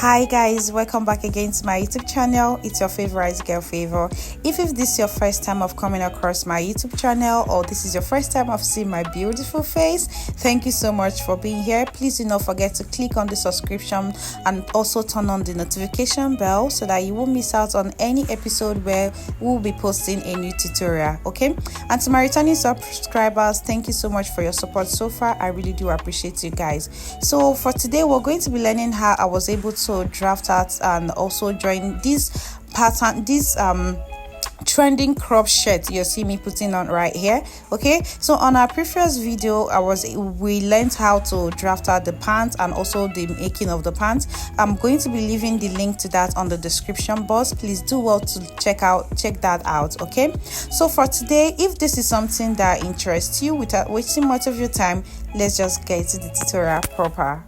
Hi guys, welcome back again to my YouTube channel. It's your favorite girl Favor. If this is your first time of coming across my YouTube channel, or this is your first time of seeing my beautiful face, thank you so much for being here. Please do not forget to click on the subscription and also turn on the notification bell so that you won't miss out on any episode where we'll be posting a new tutorial. Okay, and to my returning subscribers, thank you so much for your support so far. I really do appreciate you guys. So for today, we're going to be learning how I was able to draft out and also join this pattern, this trending crop shirt you see me putting on right here. Okay, so on our previous video we learned how to draft out the pants and also the making of the pants. I'm going to be leaving the link to that on the description box. Please do well to check that out. Okay, so for today, if this is something that interests you, without wasting much of your time, let's just get to the tutorial proper.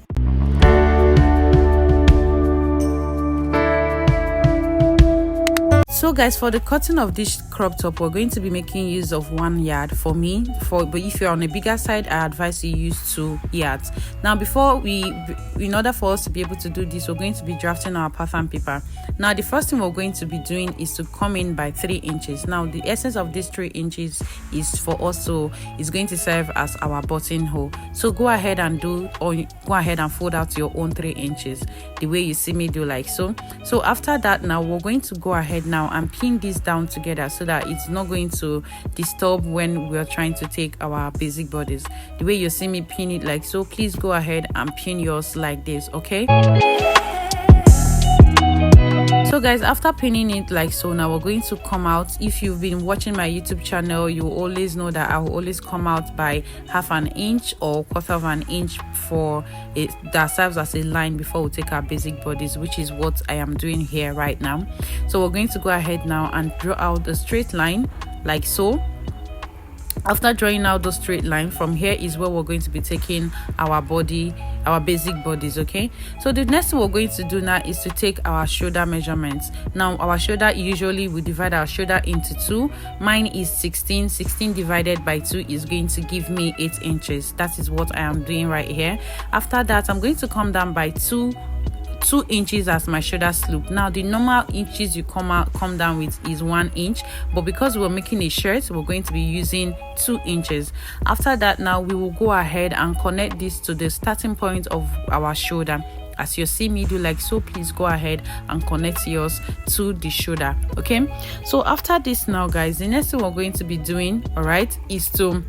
So guys, for the cutting of this crop top, we're going to be making use of 1 yard for me. But if you're on a bigger side, I advise you use 2 yards. Now, in order for us to be able to do this, we're going to be drafting our pattern paper. Now, the first thing we're going to be doing is to come in by 3 inches. Now, the essence of this 3 inches is for us is going to serve as our buttonhole. So go ahead and fold out your own 3 inches, the way you see me do, like so. So after that, now we're going to go ahead now and pin this down together so that it's not going to disturb when we're trying to take our basic bodies, the way you see me pin it like so. Please go ahead and pin yours like this. Okay, so guys, after pinning it like so, now we're going to come out. If you've been watching my YouTube channel, you always know that I will always come out by 1/2 inch or 1/4 inch for it. That serves as a line before we take our basic bodies, which is what I am doing here right now. So we're going to go ahead now and draw out a straight line like so. After drawing out the straight line, from here is where we're going to be taking our basic bodies. Okay, so the next thing we're going to do now is to take our shoulder measurements. Now our shoulder, usually we divide our shoulder into 2. Mine is 16 divided by 2 is going to give me 8 inches. That is what I am doing right here. After that, I'm going to come down by 2 inches as my shoulder slope. Now the normal inches you come down with is 1 inch, but because we're making a shirt, we're going to be using 2 inches. After that, now we will go ahead and connect this to the starting point of our shoulder, as you see me do, like so. Please go ahead and connect yours to the shoulder. Okay, so after this now guys, the next thing we're going to be doing, all right, is to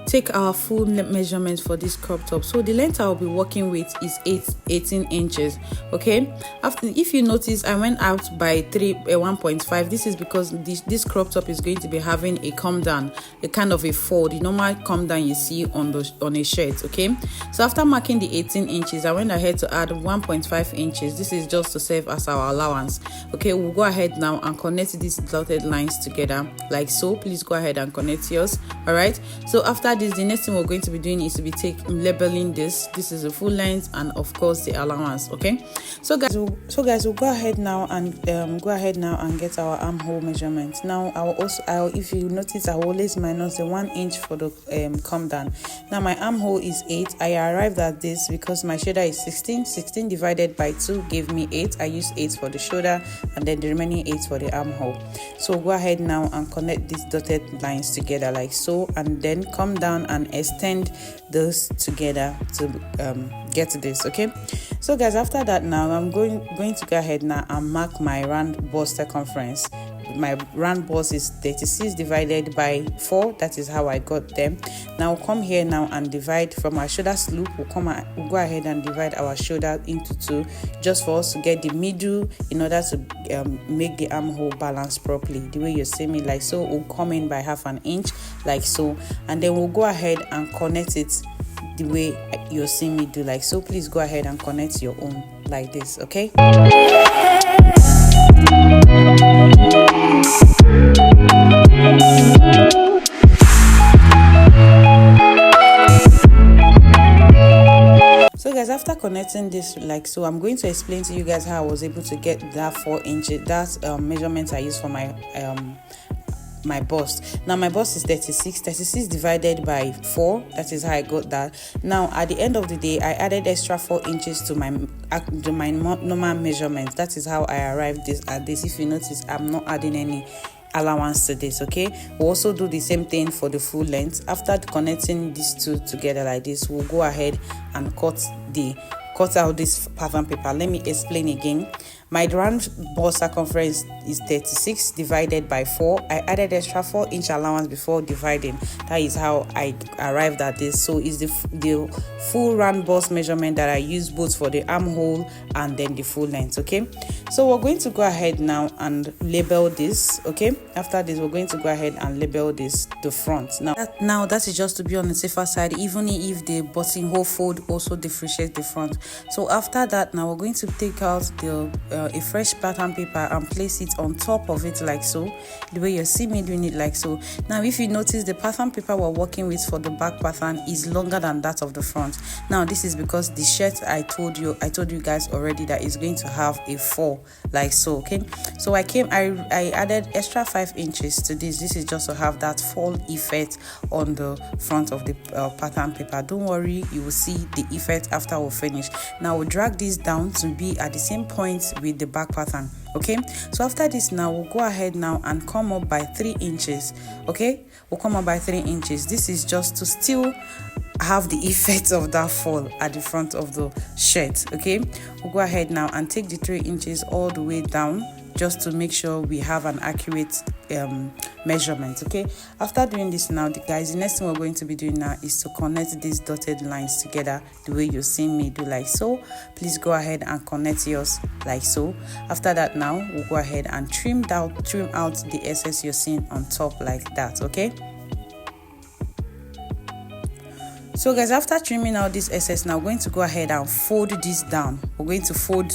take our full measurement for this crop top. So the length I'll be working with is 18 inches. Okay, if you notice, I went out by 1.5. This is because this crop top is going to be having a come down, a kind of a fold, the normal come down you see on a shirt. Okay, so after marking the 18 inches, I went ahead to add 1.5 inches. This is just to serve as our allowance. Okay, we'll go ahead now and connect these dotted lines together like so. Please go ahead and connect yours. All right, so after this, the next thing we're going to be doing is to be labeling this. This is the full length and of course the allowance. Okay, so guys, we'll go ahead now and get our armhole measurement. Now if you notice, I will always minus the 1 inch for the come down. Now my armhole is 8. I arrived at this because my shoulder is 16 divided by 2 gave me 8. I used 8 for the shoulder and then the remaining 8 for the armhole. So go ahead now and connect these dotted lines together like so, and then come down and extend those together to get this. Okay, so guys, after that now I'm going to go ahead now and mark my round bust circumference. My round bust is 36 divided by 4. That is how I got them. Now come here now and divide from our shoulder slope. We'll go ahead and divide our shoulder into 2, just for us to get the middle in order to make the armhole balance properly, the way you see me like so. We'll come in by 1/2 inch like so, and then we'll go ahead and connect it the way you're seeing me do, like so. Please go ahead and connect your own like this. Okay, so guys, after connecting this like so, I'm going to explain to you guys how I was able to get that 4 inches, that measurement I used for my my bust. Now my bust is 36 divided by 4. That is how I got that. Now at the end of the day, I added extra 4 inches to my normal measurement. That is how I arrived at this. If you notice, I'm not adding any allowance to this. Okay, we'll also do the same thing for the full length. After connecting these two together like this, we'll go ahead and cut out this pattern paper. Let me explain again. My round bust circumference is 36 divided by 4. I added extra 4-inch allowance before dividing. That is how I arrived at this. So it's the full round bust measurement that I use both for the armhole and then the full length. Okay, so we're going to go ahead now and label this. Okay, after this we're going to go ahead and label this the front. Now that is just to be on the safer side, even if the buttonhole fold also differentiates the front. So after that, now we're going to take out a fresh pattern paper and place it on top of it like so, the way you see me doing it like so. Now if you notice, the pattern paper we're working with for the back pattern is longer than that of the front. Now this is because the shirt I told you guys already that is going to have a fall like so. Okay, so I added extra 5 inches to this. This is just to have that fall effect on the front of the pattern paper. Don't worry, you will see the effect after we finish. Now we'll drag this down to be at the same point with the back pattern. Okay, so after this, now we'll go ahead now and come up by 3 inches. Okay, we'll come up by 3 inches. This is just to still have the effect of that fall at the front of the shirt. Okay, we'll go ahead now and take the 3 inches all the way down, just to make sure we have an accurate measurement. Okay, after doing this now, guys, the next thing we're going to be doing now is to connect these dotted lines together the way you're seeing me do like so. Please go ahead and connect yours like so. After that, now we'll go ahead and trim out the excess you're seeing on top like that. Okay, so guys, after trimming out this excess, now we're going to go ahead and fold this down. We're going to fold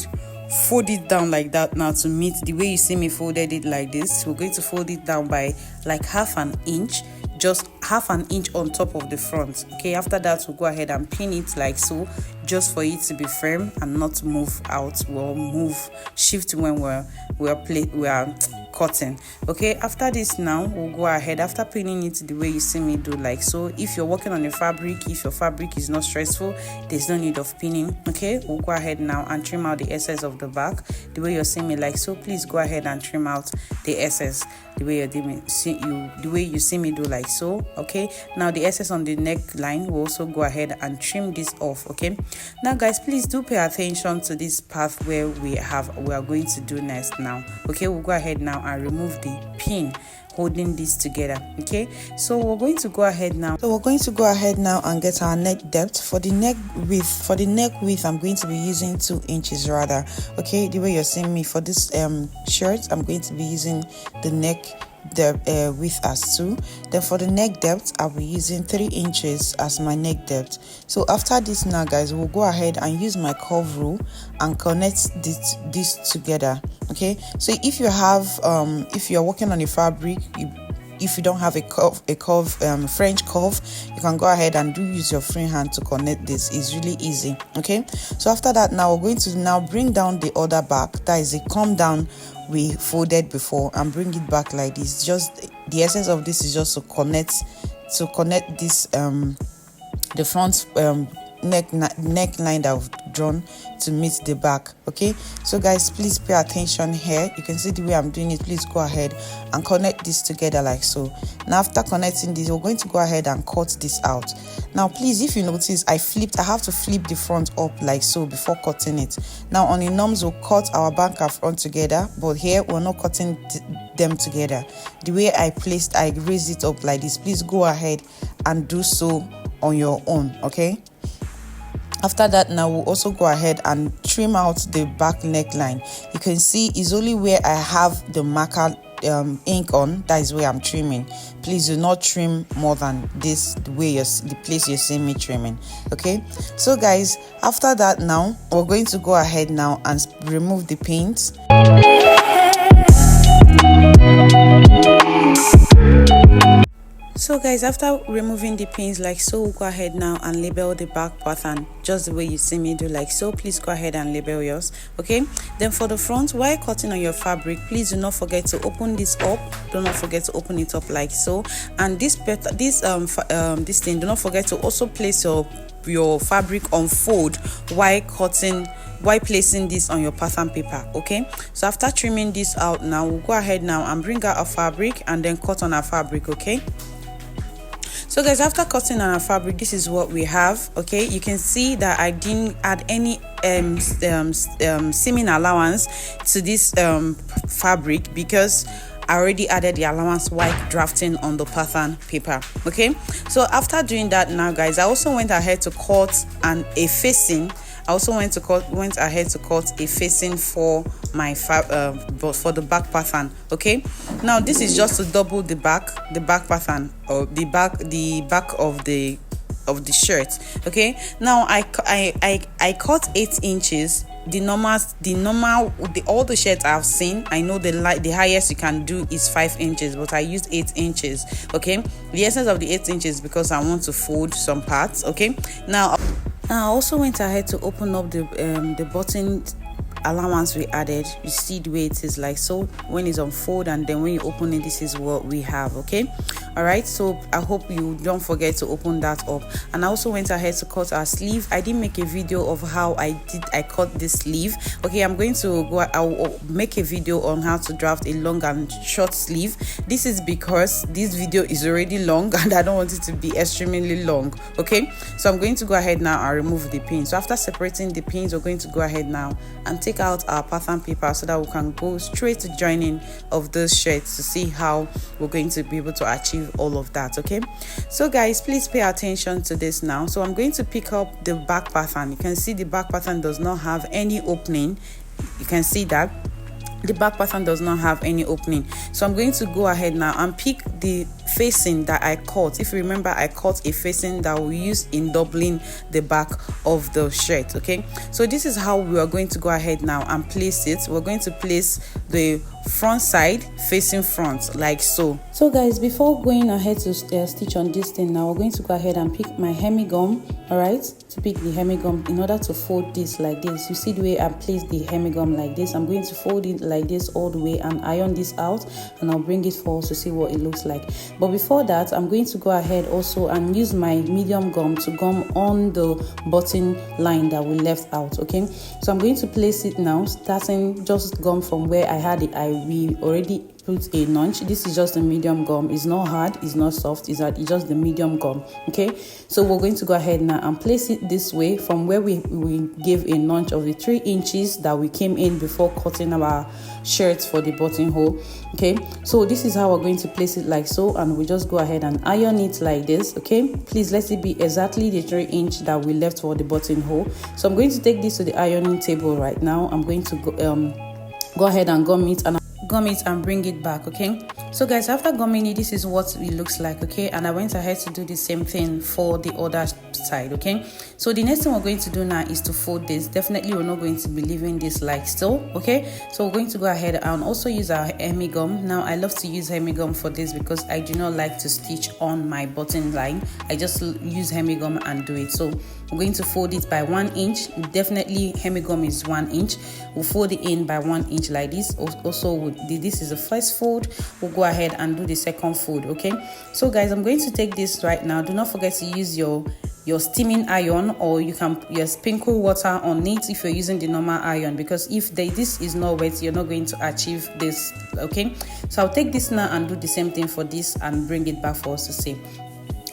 it down like that now to meet the way you see me folded it like this. We're going to fold it down by like half an inch, just half an inch on top of the front. Okay, after that we'll go ahead and pin it like so, just for it to be firm and not move out. We'll shift when we're cutting. Okay, after this now we'll go ahead, after pinning it the way you see me do like so. If you're working on a fabric, if your fabric is not stressful, there's no need of pinning. Okay, we'll go ahead now and trim out the excess of the back the way you're seeing me like so. Please go ahead and trim out the excess the way you see me do like so. Okay, now the excess on the neckline, we'll also go ahead and trim this off. Okay, now guys, please do pay attention to this part where we are going to do next now. Okay, we'll go ahead now and remove the pin holding this together. Okay, so we're going to go ahead now and get our neck depth. For the neck width, I'm going to be using 2 inches rather. Okay, the way you're seeing me for this shirt, I'm going to be using the neck width as 2. Then for the neck depth, I'll be using 3 inches as my neck depth. So after this now, guys, we'll go ahead and use my curve rule and connect this together. Okay, so if you're working on a fabric, if you don't have a French curve, you can go ahead and use your free hand to connect this. It's really easy. Okay, so after that, now we're going to now bring down the other back. That is a come down we folded before, and bring it back like this. Just the essence of this is just to connect this the front neckline that I've drawn to meet the back. Okay, so guys, please pay attention here. You can see the way I'm doing it. Please go ahead and connect this together like so. Now after connecting this, we're going to go ahead and cut this out. Now please, if you notice, I have to flip the front up like so before cutting it. Now on the norms, we'll cut our back and front together, but here we're not cutting them together. The way I raised it up like this. Please go ahead and do so on your own. Okay, after that, now we'll also go ahead and trim out the back neckline. You can see it's only where I have the marker ink on, that is where I'm trimming. Please do not trim more than this, the place you're seeing me trimming. Okay, so guys, after that, now we're going to go ahead now and remove the pins. So guys, after removing the pins like so, we'll go ahead now and label the back pattern just the way you see me do like so. Please go ahead and label yours, okay? Then for the front, while cutting on your fabric, please do not forget to open this up. Do not forget to open it up like so. And this thing, do not forget to also place your fabric on fold while placing this on your pattern paper, okay? So after trimming this out now, we'll go ahead now and bring out our fabric and then cut on our fabric, okay? So guys, after cutting on our fabric, this is what we have, okay? You can see that I didn't add any seaming allowance to this fabric because I already added the allowance while drafting on the pattern paper, okay? So after doing that now guys, I also went ahead to cut a facing. I also went ahead to cut a facing for my for the back pattern, okay? Now this is just to double the back pattern, or the back of the shirt, okay? Now I cut 8 inches. All the shirts I've seen, I know the highest you can do is 5 inches, but I used 8 inches, okay? The essence of the 8 inches because I want to fold some parts, okay? Now I also went ahead to open up the button allowance we added. You see the way it is like so when it's on fold, and then when you open it, this is what we have, okay? All right, so I hope you don't forget to open that up. And I also went ahead to cut our sleeve. I didn't make a video of how I cut this sleeve, okay? I'll make a video on how to draft a long and short sleeve. This is because this video is already long and I don't want it to be extremely long, okay? So I'm going to go ahead now and remove the pins. So after separating the pins, we're going to go ahead now and take out our pattern paper so that we can go straight to joining of those shirts to see how we're going to be able to achieve all of that, okay? So guys, please pay attention to this now. So I'm going to pick up the back pattern. You can see the back pattern does not have any opening. You can see that the back pattern does not have any opening. So I'm going to go ahead now and pick the facing that I cut. If you remember, I cut a facing that we use in doubling the back of the shirt, okay? So this is how we are going to go ahead now and place it. We're going to place the front side facing front like so. So guys, before going ahead to stitch on this thing now, we're going to go ahead and pick my hemi gum. All right, to pick the hemi gum in order to fold this like this. You see the way I place the hemi gum like this. I'm going to fold it like this all the way and iron this out, and I'll bring it for us to see what it looks like. But before that, I'm going to go ahead also and use my medium gum to gum on the button line that we left out, okay? So I'm going to place it now, starting just gum from where I had it. We already put a notch. This is just a medium gum. It's not hard, it's not soft, it's just the medium gum, okay? So we're going to go ahead now and place it this way from where we gave a notch of the 3 inches that we came in before cutting our shirts for the buttonhole, okay? So this is how we're going to place it like so, and we just go ahead and iron it like this, okay? Please let it be exactly the 3 inch that we left for the buttonhole. So I'm going to take this to the ironing table right now. I'm going to go ahead and gum it and bring it back, okay? So guys, after gumming it, this is what it looks like, okay? And I went ahead to do the same thing for the other side, okay? So the next thing we're going to do now is to fold this. Definitely we're not going to be leaving this like so, okay? So we're going to go ahead and also use our hemi gum. Now I love to use hemi gum for this because I do not like to stitch on my button line. I just use hemi gum and do it. So I'm going to fold it by 1 inch. Definitely hemi gum is 1 inch. We'll fold it in by 1 inch like this. Also, this is the first fold. We'll go ahead and do the second fold, okay? So guys, I'm going to take this right now. Do not forget to use your steaming iron, or you can sprinkle water on it if you're using the normal iron, because if this is not wet, you're not going to achieve this, okay? So I'll take this now and do the same thing for this and bring it back for us to see.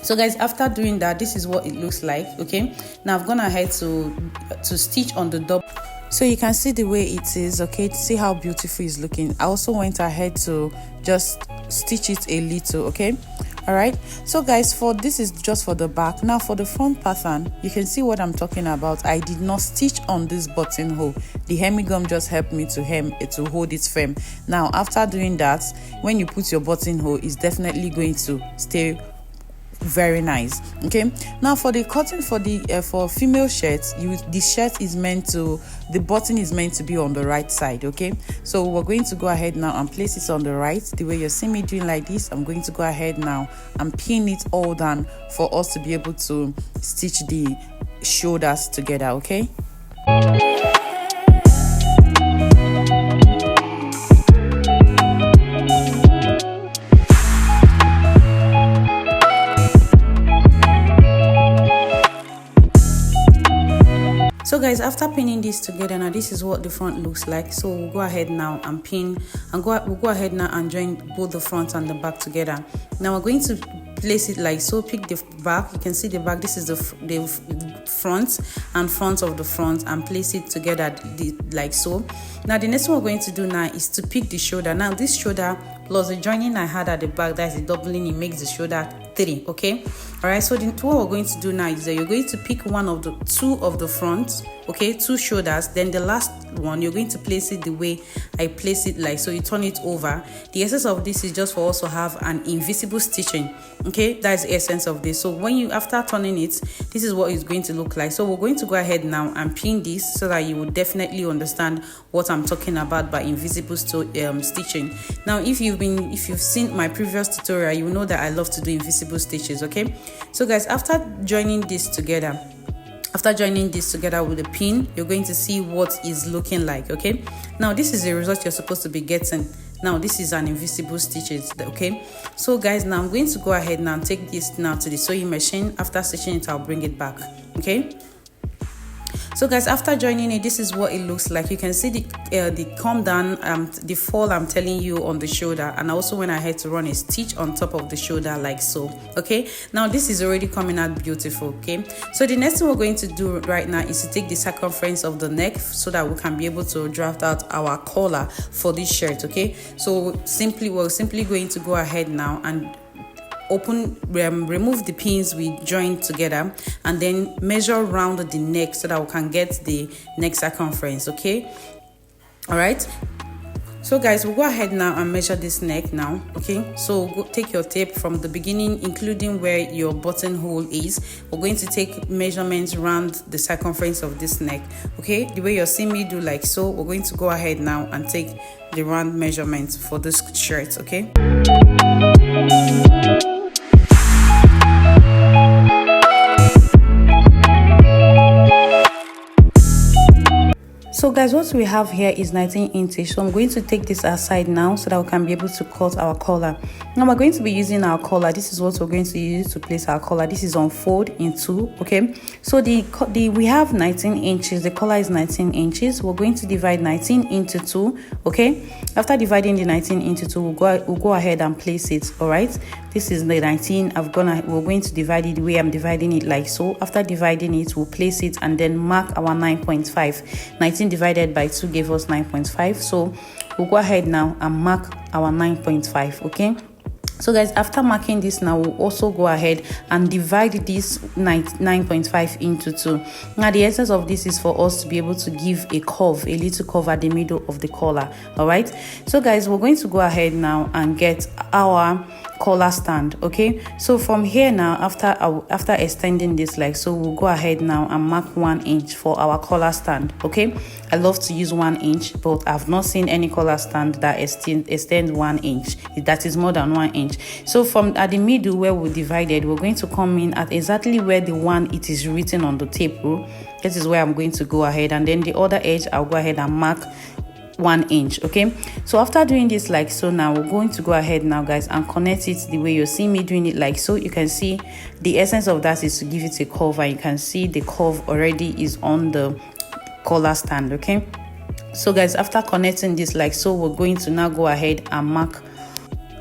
So guys, after doing that, this is what it looks like, okay? Now I've gone ahead to stitch on the double. So you can see the way it is, okay? See how beautiful it's looking. I also went ahead to just stitch it a little, okay? All right, so guys, this is just for the back. Now for the front pattern, you can see what I'm talking about. I did not stitch on this buttonhole. The hemi gum just helped me to hold it firm. Now after doing that, when you put your buttonhole, it's definitely going to stay very nice. Okay, now for the cutting for the for female shirts, the button is meant to be on the right side. Okay, so we're going to go ahead now and place it on the right, the way you're seeing me doing like this. I'm going to go ahead now and pin it all down for us to be able to stitch the shoulders together. Okay. So guys, after pinning this together, now this is what the front looks like. So we'll go ahead now and pin and we'll go ahead now and join both the front and the back together. Now we're going to place it like so. Pick the back, you can see the back, this is the front and front of the front, and place it together like so. Now the next one we're going to do now is to pick the shoulder. Now this shoulder plus the joining I had at the back, that's the doubling, it makes the shoulder 3. Okay, all right, so what we're going to do now is that you're going to pick one of the two of the front, okay, 2 shoulders, then the last one you're going to place it the way I place it, like so. You turn it over. The essence of this is just for us to have an invisible stitching. Okay, that's the essence of this. So when you, after turning it, this is what it's going to look like. So we're going to go ahead now and pin this so that you will definitely understand what I'm talking about by invisible stitching. Now if you've seen my previous tutorial, you know that I love to do invisible stitches. Okay, so guys, after joining this together with the pin, you're going to see what is looking like. Okay, now this is the result you're supposed to be getting. Now this is an invisible stitches. Okay, so guys, now I'm going to go ahead now and take this now to the sewing machine. After stitching it, I'll bring it back. Okay, so guys, after joining it, this is what it looks like. You can see the come down, the fall I'm telling you on the shoulder, and also when I had to run a stitch on top of the shoulder like so. Okay, now this is already coming out beautiful. Okay, so the next thing we're going to do right now is to take the circumference of the neck so that we can be able to draft out our collar for this shirt. Okay, so we're simply going to go ahead now and remove the pins we joined together, and then measure around the neck so that we can get the neck circumference. Okay, all right, so guys, we'll go ahead now and measure this neck now. Okay, so go take your tape from the beginning, including where your buttonhole is. We're going to take measurements around the circumference of this neck. Okay, the way you're seeing me do like so. We're going to go ahead now and take the round measurements for this shirt. Okay. So guys, what we have here is 19 inches. So I'm going to take this aside now so that we can be able to cut our collar. Now we're going to be using our collar. This is what we're going to use to place our collar. This is on fold in 2. Okay, so we have 19 inches. The collar is 19 inches. We're going to divide 19 into 2. Okay, after dividing the 19 into 2, we'll go ahead and place it. All right, this is the 19. We're going to divide it the way I'm dividing it like so. After dividing it, we'll place it and then mark our 9.5. 19 divided by 2 gave us 9.5. So we'll go ahead now and mark our 9.5. Okay, so guys, after marking this now, we'll also go ahead and divide this 9.5 into 2. Now the essence of this is for us to be able to give a little curve at the middle of the collar. All right, so guys, we're going to go ahead now and get our collar stand. Okay, so from here now, after extending this like so, we'll go ahead now and mark 1 inch for our collar stand. Okay, I love to use 1 inch, but I've not seen any collar stand that extends 1 inch, that is more than 1 inch. So from at the middle where we divided, we're going to come in at exactly where the one it is written on the tape rule. This is where I'm going to go ahead, and then the other edge I'll go ahead and mark 1 inch. Okay, so after doing this like so, now we're going to go ahead now guys and connect it the way you see me doing it like so. You can see the essence of that is to give it a curve, and you can see the curve already is on the collar stand. Okay, so guys, after connecting this like so, we're going to now go ahead and mark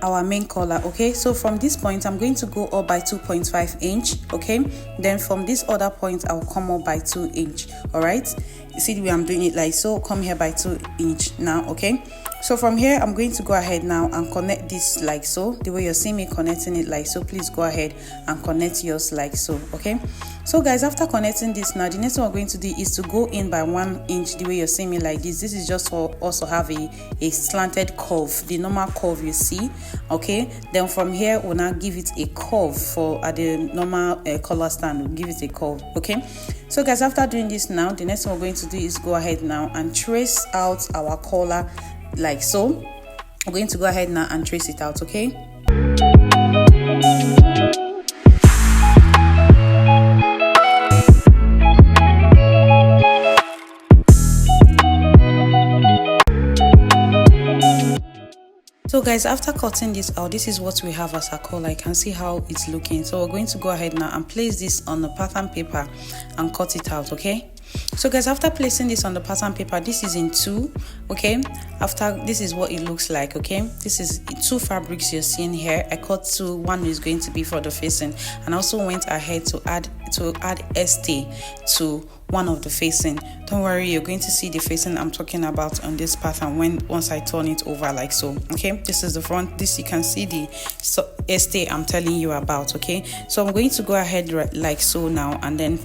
our main collar. Okay, so from this point I'm going to go up by 2.5 inch. Okay, then from this other point I'll come up by 2 inch. All right, you see the way I'm doing it like so. Come here by 2 inch now. Okay, so from here I'm going to go ahead now and connect this like so, the way you're seeing me connecting it like so. Please go ahead and connect yours like so. Okay, So guys, after connecting this now, the next thing we're going to do is to go in by 1 inch the way you're seeing me like this. This is just for us to have a slanted curve, the normal curve you see. Okay, then from here we'll now give it a curve for at the normal collar stand. We'll give it a curve. Okay, so guys, after doing this now, the next thing we're going to do is go ahead now and trace out our collar like so. We're going to go ahead now and trace it out. Okay. So guys, after cutting this out, this is what we have as a collar. I can see how it's looking. So we're going to go ahead now and place this on the pattern paper and cut it out. Okay, so guys, after placing this on the pattern paper, this is in 2. Okay, after this is what it looks like. Okay, this is 2 fabrics you're seeing here. I cut 2. One is going to be for the facing, and also went ahead to add stay to one of the facing. Don't worry, you're going to see the facing I'm talking about on this pattern once I turn it over like so. Okay, this is the front. This you can see the stay I'm telling you about. Okay, so I'm going to go ahead like so now, and then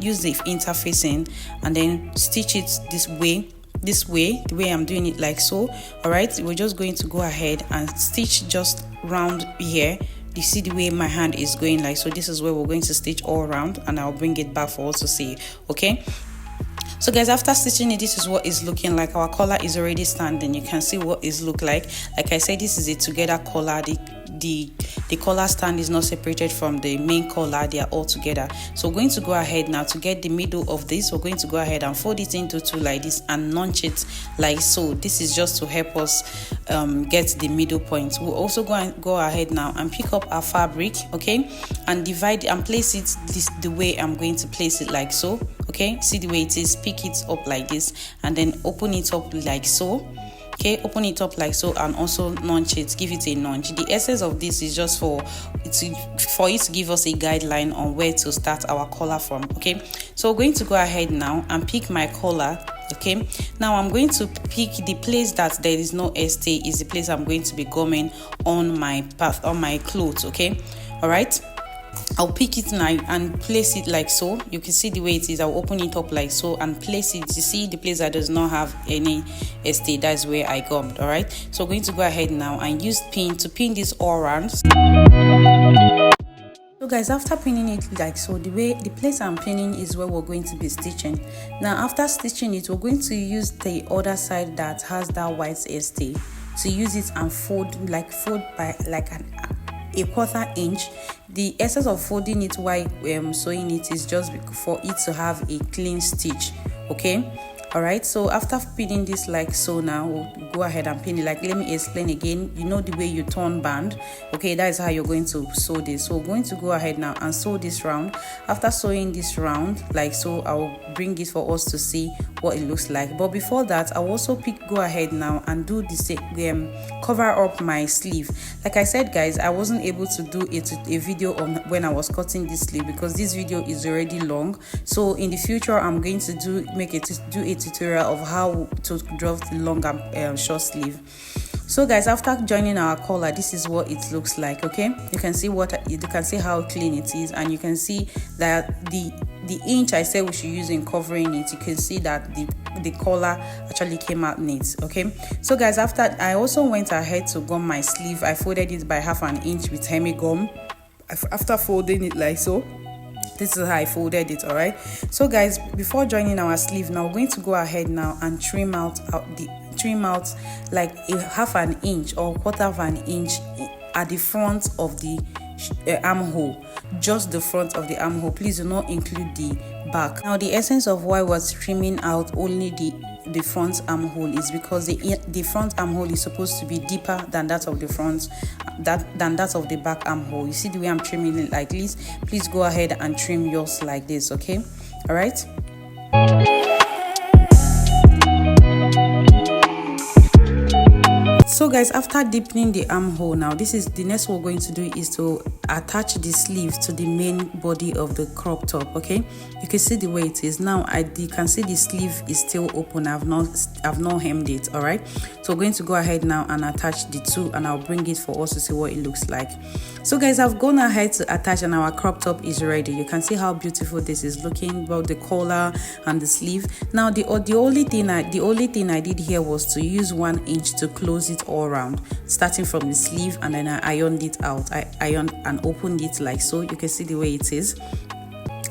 use the interfacing and then stitch it this way, the way I'm doing it like so. All right, we're just going to go ahead and stitch just round here. You see the way my hand is going like so. This is where we're going to stitch all around, and I'll bring it back for us to see. Okay, so guys, after stitching it, this is what it's looking like. Our collar is already standing. You can see what it look like I said, this is a together collar. The collar stand is not separated from the main collar, they are all together. So we're going to go ahead now to get the middle of this. We're going to go ahead and fold it into 2 like this and notch it like so. This is just to help us get the middle point. We'll also go ahead now and pick up our fabric, okay, and divide and place it the way I'm going to place it like so. Okay, see the way it is. Pick it up like this and then open it up like so. Okay, open it up like so, and also notch it, give it a notch. The essence of this is just for it to give us a guideline on where to start our collar from. Okay, so we're going to go ahead now and pick my collar. Okay, now I'm going to pick the place that there is no stay, is the place I'm going to be gumming on my clothes. Okay, all right, I'll pick it now and place it like so. You can see the way it is. I'll open it up like so and place it. You see the place that does not have any stay, that's where I gummed. All right, so I'm going to go ahead now and use pin to pin this all around. So guys, after pinning it like so, the place I'm pinning is where we're going to be stitching. Now after stitching it, we're going to use the other side that has that white stay to use it and fold by like a 1/4 inch. The essence of folding it while sewing it is just for it to have a clean stitch. Okay, all right, so after pinning this like so, now we'll go ahead and pin it. Like, let me explain again. You know the way you turn band. Okay, that is how you're going to sew this. So we're going to go ahead now and sew this round. After sewing this round like so, I'll bring it for us to see what it looks like. But before that, I'll also go ahead now and do the cover up my sleeve. Like I said guys, I wasn't able to do a video on when I was cutting this sleeve because this video is already long. So in the future, I'm going to do a tutorial of how to draw the long and short sleeve. So guys, after joining our collar, this is what it looks like. Okay, you can see how clean it is, and you can see that the inch I said we should use in covering it, you can see that the collar actually came out neat. Okay, so guys, after I also went ahead to gum my sleeve. I folded it by 1/2 inch with hemi gum. After folding it like so, this is how I folded it. All right, so guys, before joining our sleeve, now we're going to go ahead now and trim out like a 1/2 inch or 1/4 inch at the front of the armhole, just the front of the armhole. Please do not include the back. Now the essence of why we're trimming out only the front armhole is because the front armhole is supposed to be deeper than that of the front, than that of the back armhole. You see the way I'm trimming it like this? Please go ahead and trim yours like this. Okay, all right. So guys, after deepening the armhole, now this is the next what we're going to do is to attach the sleeve to the main body of the crop top. Okay, you can see the way it is now. You can see the sleeve is still open. I've not hemmed it. All right, so we're going to go ahead now and attach the two, and I'll bring it for us to see what it looks like. So guys, I've gone ahead to attach, and our crop top is ready. You can see how beautiful this is looking, about the collar and the sleeve. Now the only thing I did here was to use 1 inch to close it all around, starting from the sleeve, and then I ironed it out. I ironed and opened it like so. You can see the way it is.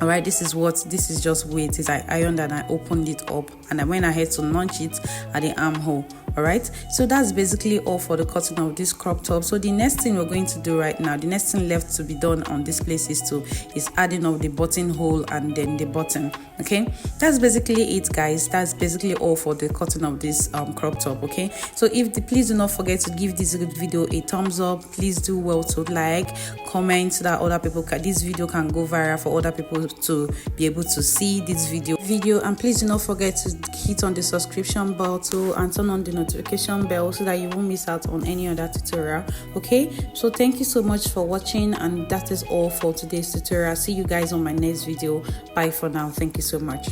All right, this is just where it is. I ironed and I opened it up, and I went ahead to launch it at the armhole. All right, so that's basically all for the cutting of this crop top. So the next thing we're going to do right now, the next thing left to be done on this place is adding of the buttonhole and then the button. Okay, that's basically it, guys. That's basically all for the cutting of this crop top. Okay, so please do not forget to give this video a thumbs up. Please do well to like, comment, so that other people this video can go viral for other people to be able to see this video, and please do not forget to hit on the subscription button and turn on the notification bell so that you won't miss out on any other tutorial. Okay, so thank you so much for watching, and that is all for today's tutorial. See you guys on my next video. Bye for now. Thank you so much.